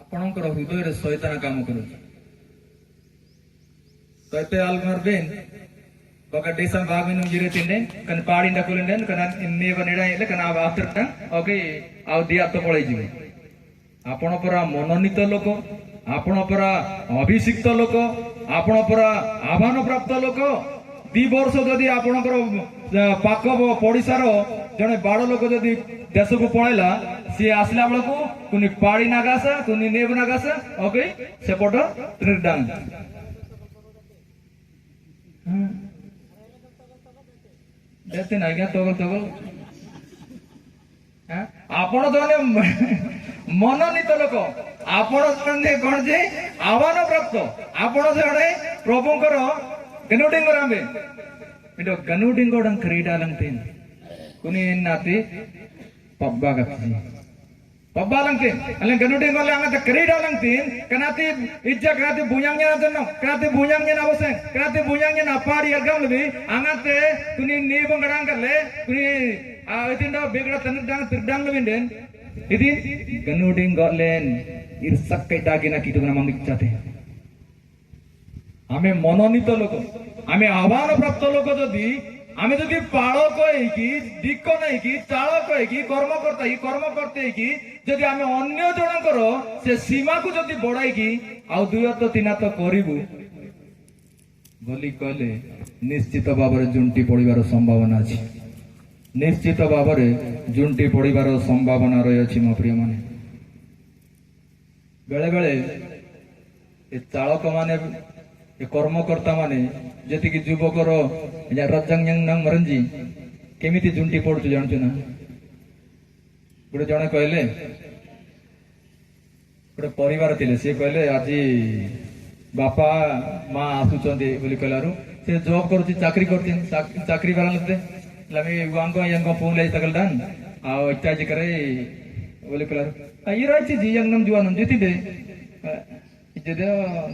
ଆପଣଙ୍କର ହୃଦୟରେ ଶୈତାନ କାମ କରୁଛି। Kata almar ben, baka desa bagin jire tinde, kan paadi ndakulinden, kan inni banida ile kan after tan, okay, au dia to pole jibe. ଆପଣ ପରା ମନୋନୀତ ଲୋକ, ଆପଣ ପରା ଅଭିଷିକ୍ତ ଲୋକ, ଆପଣ ପରା ଆହ୍ୱାନ ପ୍ରାପ୍ତ ଲୋକ। 2 ବର୍ଷ ଯଦି ଆପଣଙ୍କର ପାଖ ପଡ଼ିଶାର ଜଣେ ବଡ଼ ଲୋକ ଯଦି ଦେଶକୁ ପଳେଇଲା, ସିଏ ଆସିଲା ବେଳକୁ କୁନି ପାଡ଼ି ନାଗାସା, କୁନି ନେବ ନାଗାସା, ଓକେ ସେପଟ ତ୍ରିଡାଙ୍ଗ। দেখতে না আজ্ঞা তগল তগল ଆପଣ ଜଣେ ମନୋନୀତ ଲୋକ, ଆପଣ ଜଣେ କଣ ଯେ ଆହ୍ୱାନ ପ୍ରାପ୍ତ, ଆପଣ ଜଣେ ପ୍ରଭୁଙ୍କର ଗନୁଟିଂ କରାବେ ଏଟା ଗନୁଟିଂ ଗୋଡଂ କ୍ରୀଡାଲಂತೆ କୁନି ନାତି ପବ୍ବା ଗତି pabba langtin alen ganuting kole angate krida langtin kanati ijja kanati bunyangnya natanno kanati bunyangnya nabose kanati bunyangnya napari argam lebi angate tuni nebang garang karle tuni itinda begda tanudang tirdang lebinen idin ganuting golen irsak kaita gina kitu na mangikchate ame mononito loko ame ahwana prapto loko jodi আমি যদি পালক হইকি দিক Nike চালক হইকি কর্ম করতে হইকি যদি আমি অন্য জনকর সে সীমাকু যদি বড়াইকি আউ দুই হাত তিন হাত করিবু বলি কলে নিশ্চিত ভাবে জুন্টি পড়িবার সম্ভাবনা আছে, নিশ্চিত ভাবে জুন্টি পড়িবার সম্ভাবনা রয়েছে। মো প্রিয় মানে বেলে বেলে এ চালক মানে ଏ କର୍ମକର୍ତ୍ତା ମାନେ ଯେତିକି ଯୁବକର ରଜାଙ୍ଗ ମରଞ୍ଜି କେମିତି ଝୁଣ୍ଟି ପଡୁଛୁ ଜାଣୁଛୁ ନା? ଗୋଟେ ଜଣେ କହିଲେ, ଗୋଟେ ପରିବାର ଥିଲେ, ସିଏ କହିଲେ ଆଜି ବାପା ମା ଆସୁଛନ୍ତି ବୋଲି କହିଲାରୁ ସେ ଜବ୍ କରୁଛି, ଚାକିରି କରୁଛି, ଚାକିରି ବାଲା ପୁଣି ତକଲଦାନ ଆଉ ଇତ୍ୟାଦି କରେ ବୋଲି କହିଲାରୁ ଇଏ ରହିଛି G ଜଙ୍ଗନମ Juan ଯେତିଦେ jadi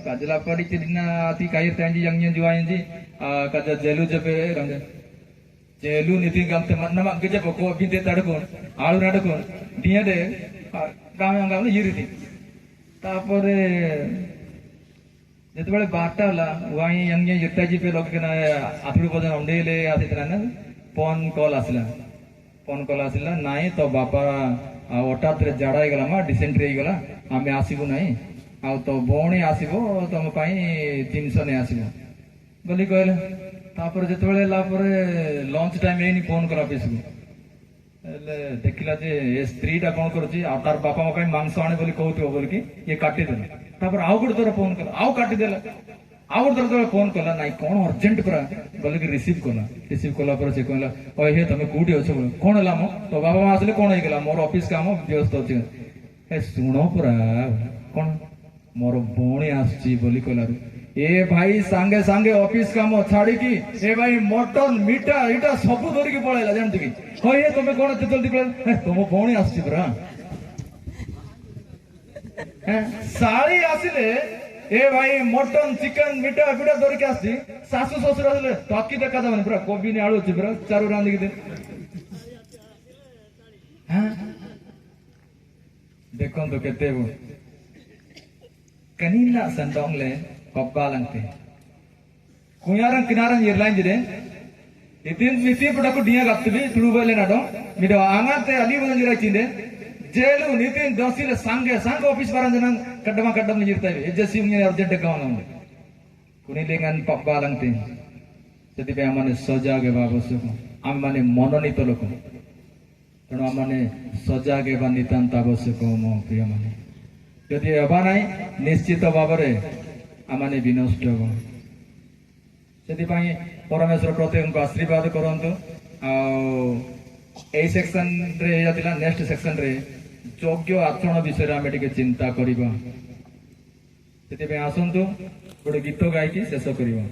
kajelah padi cedina ati kair tanji yang juain ji kaja jelu jepe ranja jelu niti gam teman nama geje poko binte tadukun alu nadukun dia de gam yang gam yiri di tapore ଯେତେବେଳେ 12ଟା ହେଲା Y yang yirtaji pe log kena athru bodan ondele asitna na phone call asila nai to bapa hঠাৎ ରେ ଝାଡା ହେଇଗଲା ମା dysentery ହେଇଗଲା ଆମେ ଆସିବୁ ନାହିଁ ଆଉ ତ ଭଉଣୀ ଆସିବ ତମ ପାଇଁ 300 ନେଇ ଆସିବ ବୋଲି କହିଲେ। ତାପରେ ଯେତେବେଳେ ହେଲା ପରେ ଲଞ୍ଚ ଟାଇମ ହେଇନି ଫୋନ କଲା ଅଫିସକୁ, ହେଲେ ଦେଖିଲା ଯେ ଏ ସ୍ତ୍ରୀଟା କଣ କରୁଛି ଆଉ ତାର ବାପା ମୋ ପାଇଁ ମାଂସ ଆଣେ ବୋଲି କହୁଥିବ ବୋଲିକି ଇଏ କାଟିଦେଲା। ତାପରେ ଆଉ ଗୋଟେ ଥର ଫୋନ କଲା, ଆଉ କାଟିଦେଲା, ଆଉ ଗୋଟେ ଥର ଫୋନ କଲା, ନାଇଁ କଣ ଅର୍ଜେଣ୍ଟ ପୁରା ବୋଲିକି ରିସିଭ କଲା ପରେ ସେ କହିଲା ହେ ତମେ କୋଉଠି ଅଛ ବୋଲେ କଣ ହେଲା ମୋ ତ ବାବା ମା ଆସିଲେ କଣ ହେଇଗଲା ମୋର ଅଫିସ କାମ ବ୍ୟସ୍ତ ଅଛି ଏ ଶୁଣ ପୁରା କଣ मोर भौणी आसची बोली कहलारू ए भाई सांगे सांगे ऑफिस काम छाड़ी ए भाई मटन मीठा इटा सब धरिकी पळाइला जानती कि हे तमे कोन एते जल्दी कहला तुम भौणी आसची बरा साड़ी आसिले ए भाई मटन चिकन मीठा पिठा धरिकी आसची सासू ससुर आसिले ताकी देखा दबन बरा कोबी ने आलू छि बरा चारू रांदी दे देखो तो केते kanila sandong le kopbalang te kunyarang kinarang yerlain jide itin padaku dia gattibi tulubale nado mido angate ali bodan jira chinde jelu nitin dosile sange office baranjanang kadam jirtai ejesi unye urgent kawana kunilengan kopbalang te jadi pe amane sojage babosu amane mononito loko teno amane sojage banitanta abasyako mo priya mane যদি এবা নাই নিশ্চিত ভাবে আমানে বিনষ্ট হব। ସେଥିପାଇଁ ପରମେଶ୍ୱର ପ୍ରତ୍ୟେକଙ୍କୁ ଆଶୀର୍ବାଦ କରନ୍ତୁ। ଆଉ ଏଇ ସେକ୍ସନରେ ହେଇଥିଲା, ନେକ୍ସଟ ସେକ୍ସନରେ ଯୋଗ୍ୟ ଆଚରଣ ବିଷୟରେ ଆମେ ଟିକେ ଚିନ୍ତା କରିବା। ସେଥିପାଇଁ ଆସନ୍ତୁ ଗୋଟେ ଗୀତ ଗାଇକି ଶେଷ କରିବା।